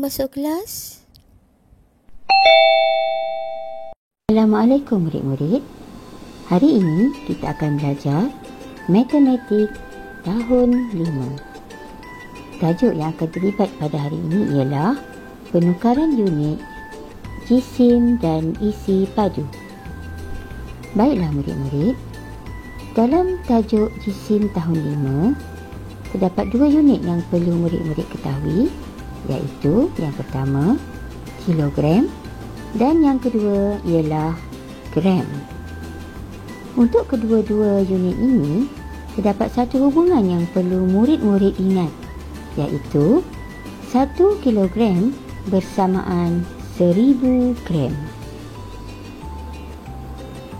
masuk kelas? Assalamualaikum murid-murid. Hari ini kita akan belajar Matematik tahun 5. Tajuk yang akan terlibat pada hari ini ialah penukaran unit, jisim dan isi padu. Baiklah murid-murid, dalam tajuk jisim tahun 5, terdapat 2 unit yang perlu murid-murid ketahui, iaitu yang pertama kilogram dan yang kedua ialah gram. Untuk kedua-dua unit ini, terdapat satu hubungan yang perlu murid-murid ingat, iaitu 1 kilogram bersamaan 1000 gram.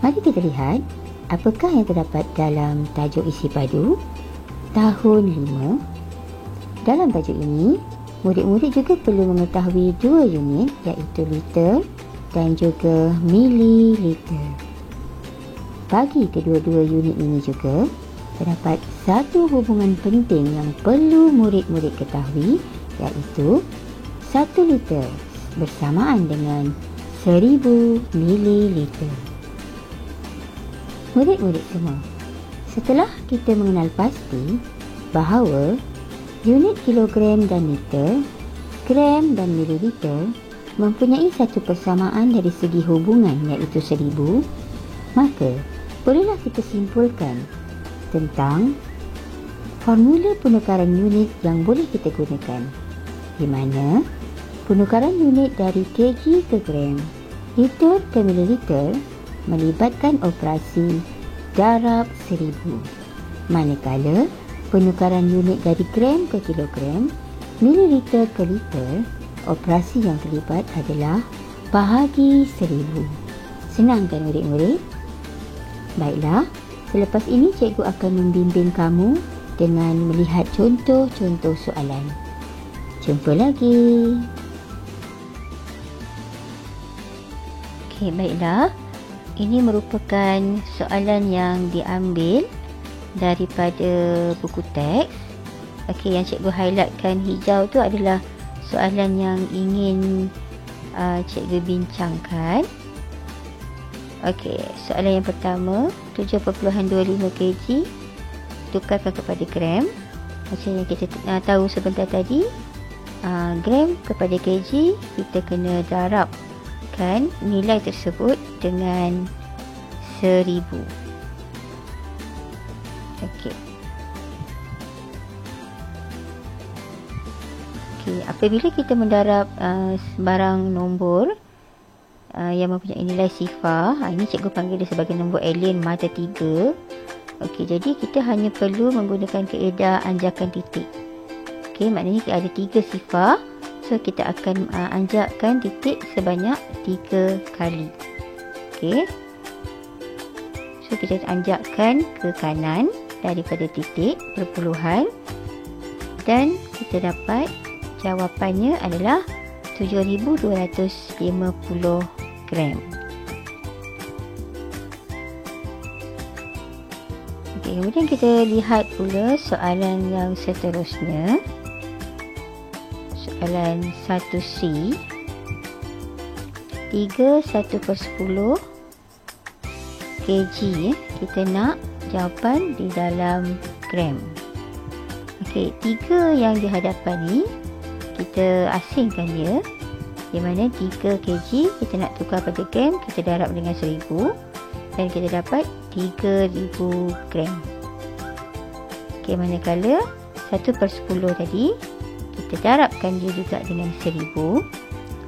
Mari kita lihat apakah yang terdapat dalam tajuk isi padu tahun 5. Dalam tajuk ini, murid-murid juga perlu mengetahui 2 unit, iaitu liter dan juga mililiter. Bagi kedua-dua unit ini juga, terdapat satu hubungan penting yang perlu murid-murid ketahui, iaitu 1 liter bersamaan dengan 1000 mililiter. Murid-murid semua, setelah kita mengenal pasti bahawa unit kilogram dan liter, gram dan mililiter mempunyai satu persamaan dari segi hubungan, iaitu 1000, maka bolehlah kita simpulkan tentang formula penukaran unit yang boleh kita gunakan, di mana penukaran unit dari kg ke gram, liter ke mililiter melibatkan operasi darab 1000, manakala penukaran unit dari gram ke kilogram, mililiter ke liter, operasi yang terlibat adalah bahagi 1000. Senang kan murid-murid? Baiklah, selepas ini cikgu akan membimbing kamu dengan melihat contoh-contoh soalan. Jumpa lagi. Okey, baiklah. Ini merupakan soalan yang diambil daripada buku teks. Okey, yang cikgu highlightkan hijau tu adalah soalan yang ingin cikgu bincangkan. Okey, soalan yang pertama, 7.25 kg tukarkan kepada gram. Macam yang kita tahu sebentar tadi, gram kepada kg, kita kena darabkan nilai tersebut dengan 1000. Okey. Apabila kita mendarab sebarang nombor yang mempunyai nilai sifar, ini cikgu panggil dia sebagai nombor alien mata 3. Okey, jadi kita hanya perlu menggunakan kaedah anjakan titik. Okey, maknanya ada 3 sifar, so kita akan anjakkan titik sebanyak 3 kali. Okey, so kita anjakkan ke kanan daripada titik perpuluhan dan kita dapat jawapannya adalah 7250 gram. Okey, kemudian kita lihat pula soalan yang seterusnya. Soalan 1C. 3/1/10 kg. Kita nak jawapan di dalam gram. Okey, 3 yang di hadapan ni kita asingkan dia, di mana 3 kg kita nak tukar pada gram, kita darab dengan 1000 dan kita dapat 3000 gram. Okey, manakala 1/10 tadi kita darabkan dia juga dengan 1000.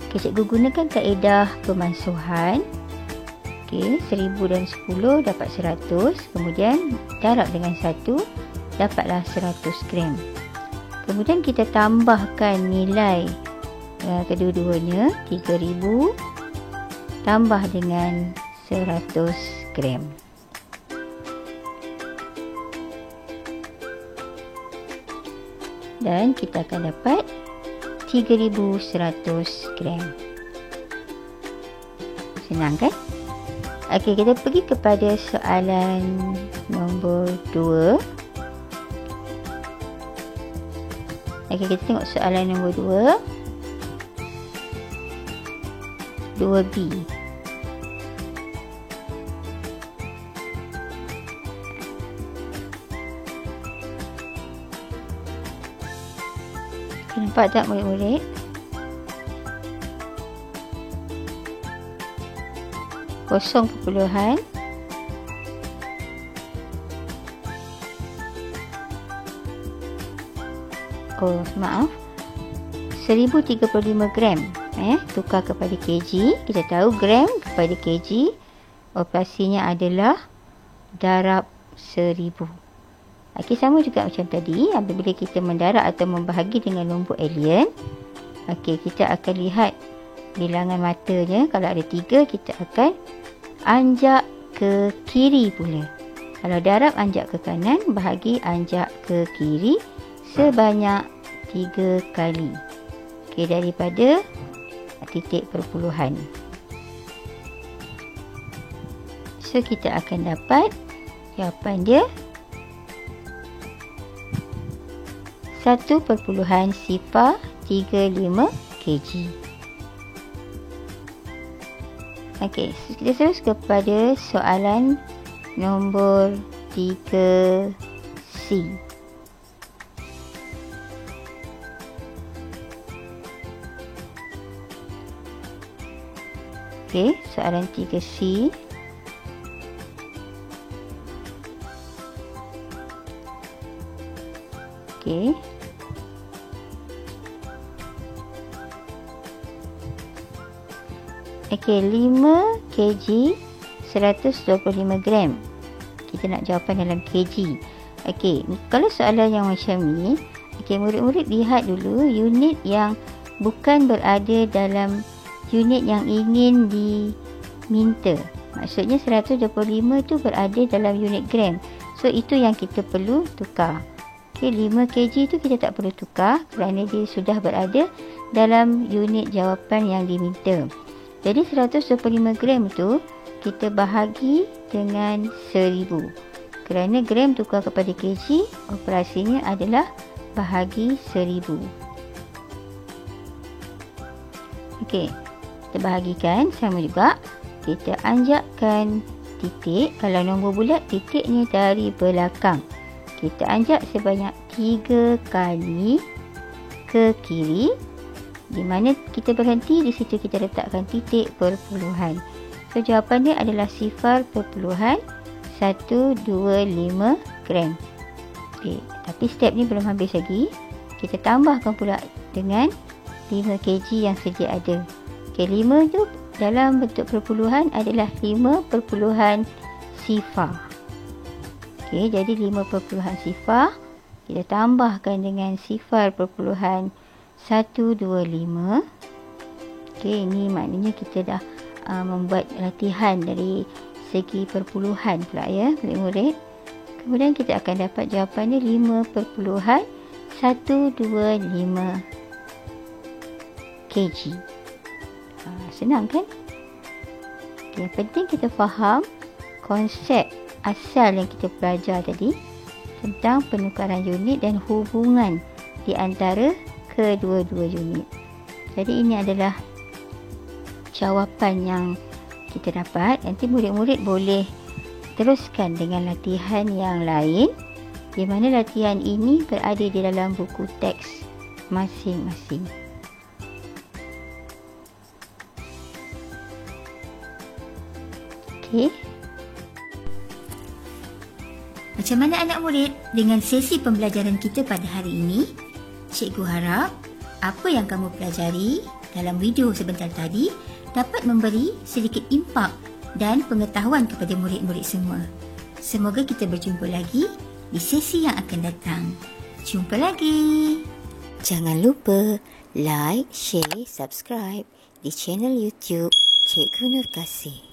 Okey, cikgu gunakan kaedah pemansuhan. Okey, 1000 dan 10 dapat 100, kemudian darab dengan 1 dapatlah 100 gram. Kemudian kita tambahkan nilai kedua-duanya, 3000 tambah dengan 100 gram. Dan kita akan dapat 3100 gram. Senang kan? Okey, kita pergi kepada soalan nombor 2. Okey, kita tengok soalan nombor 2. 2B. Nampak tak murid-murid? Kosong perpuluhan maaf 1035 gram tukar kepada kg. Kita tahu gram kepada kg operasinya adalah darab 1000. Okey, sama juga macam tadi apabila kita mendarab atau membahagi dengan nombor alien. Okey, kita akan lihat bilangan matanya. Kalau ada 3, kita akan anjak ke kiri pula. Kalau darab anjak ke kanan, bahagi anjak ke kiri sebanyak 3 kali. Okey, daripada titik perpuluhan. So, kita akan dapat jawapan dia 1.035 kg. Okey, kita terus kepada soalan nombor 3C. Okey, soalan 3C. Okey. Okey, 5 kg 125 gram. Kita nak jawapan dalam kg. Okey, kalau soalan yang macam ni, okey, murid-murid lihat dulu unit yang bukan berada dalam unit yang ingin diminta. Maksudnya 125 tu berada dalam unit gram. So, itu yang kita perlu tukar. Okey, 5 kg tu kita tak perlu tukar kerana dia sudah berada dalam unit jawapan yang diminta. Jadi 125 gram tu kita bahagi dengan 1000. Kerana gram tukar kepada kg, operasinya adalah bahagi 1000. Okey, kita bahagikan sama juga. Kita anjakkan titik. Kalau nombor bulat, titiknya dari belakang. Kita anjak sebanyak 3 kali ke kiri. Di mana kita berhenti, di situ kita letakkan titik perpuluhan. So, jawapan dia adalah 0.125 gram. Okay, tapi step ni belum habis lagi. Kita tambahkan pula dengan 5 kg yang sedia ada. Okay, 5 tu dalam bentuk perpuluhan adalah 5 sifar. Okay, jadi 5 sifar kita tambahkan dengan sifar perpuluhan 125. Okey, ini maknanya kita dah membuat latihan dari segi perpuluhan pula ya, murid-murid. Kemudian kita akan dapat jawapannya 5.125 kg. Senang kan? Okay, yang penting kita faham konsep asal yang kita belajar tadi tentang penukaran unit dan hubungan di antara kedua-dua unit. Jadi ini adalah jawapan yang kita dapat. Nanti murid-murid boleh teruskan dengan latihan yang lain, di mana latihan ini berada di dalam buku teks masing-masing. Okey. Macam mana anak murid dengan sesi pembelajaran kita pada hari ini? Cikgu harap apa yang kamu pelajari dalam video sebentar tadi dapat memberi sedikit impak dan pengetahuan kepada murid-murid semua. Semoga kita berjumpa lagi di sesi yang akan datang. Jumpa lagi. Jangan lupa like, share, subscribe di channel YouTube Cikgu Nur Kasih.